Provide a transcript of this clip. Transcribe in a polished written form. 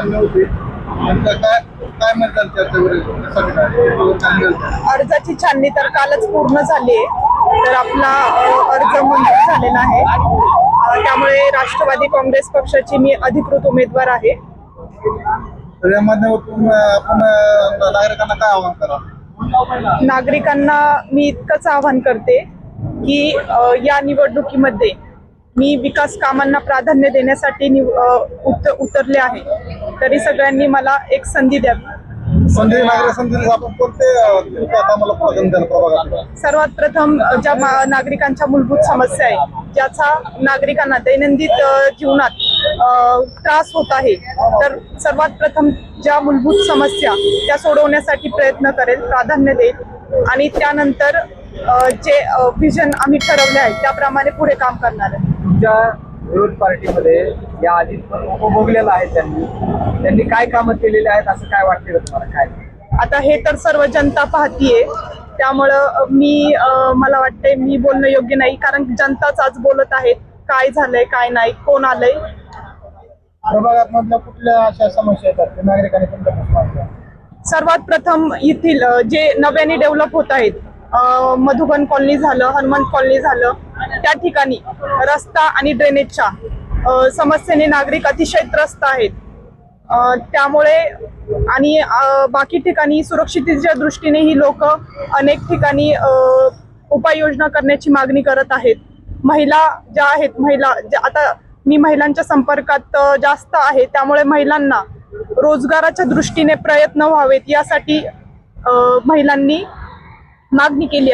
सामने होते काय काय म्हणतात चर्चेवर कशासाठी काय अर्जाची छाननी तर कालच पूर्ण झाली आहे, तर आपला अर्ज मंजूर झालेला आहे. त्यामुळे राष्ट्रवादी काँग्रेस पक्षाची मी अधिकृत उमेदवार आहे. तर या माध्यमातून आपण नागरिकांना काय आवाहन करा? नागरिकांना मी इतकंच आवाहन करते की या निवडणुकीमध्ये मी विकास कामांना प्राधान्य देण्यासाठी उतरले आहे. तरी सगळ्यांनी मला एक संधी द्यावी. संधी आपण कोणते कामाला प्राधान्य द्यायला प्रभागात? सर्वात प्रथम ज्या नागरिकांच्या मूलभूत समस्या आहे, ज्याचा नागरिकांना दैनंदिन जीवनात त्रास होत आहे, तर सर्वात प्रथम ज्या मूलभूत समस्या त्या सोडवण्यासाठी प्रयत्न करेल, प्राधान्य देईल आणि त्यानंतर जे व्हिजन आम्ही ठरवले आहे त्याप्रमाणे पुढे काम करणार आहे. तुमच्या विरोध पार्टीमध्ये या आधी उपभोगलेलं आहे, त्यांनी काय कामं केलेली आहेत असं काय वाटतं तुम्हाला? काय आता हे तर सर्व जनता पाहतीये, त्यामुळं मला वाटतंय मी बोलणं योग्य नाही, कारण जनताच आज बोलत आहेत काय झालंय काय नाही, कोण आलंय. प्रभागात मधल्या कुठल्या अशा समस्या येतात ते नागरिकांनी तुमच्यापासून मांडल्या? सर्वात प्रथम येथील जे नव्याने डेव्हलप होत आहेत, मधुबन कॉलनी झालं, हनुमंत कॉलनी झालं, त्या ठिकाणी रस्ता आणि ड्रेनेजच्या समस्येने नागरिक अतिशय त्रस्त आहेत. त्यामुळे आणि बाकी ठिकाणी सुरक्षिततेच्या दृष्टीने ही लोक अनेक ठिकाणी उपाययोजना करण्याची मागणी करत आहेत. महिला ज्या आहेत, आता मी महिलांच्या संपर्कात जास्त आहे, त्यामुळे महिलांना रोजगाराच्या दृष्टीने प्रयत्न व्हावेत यासाठी महिलांनी मागणी केली आहे.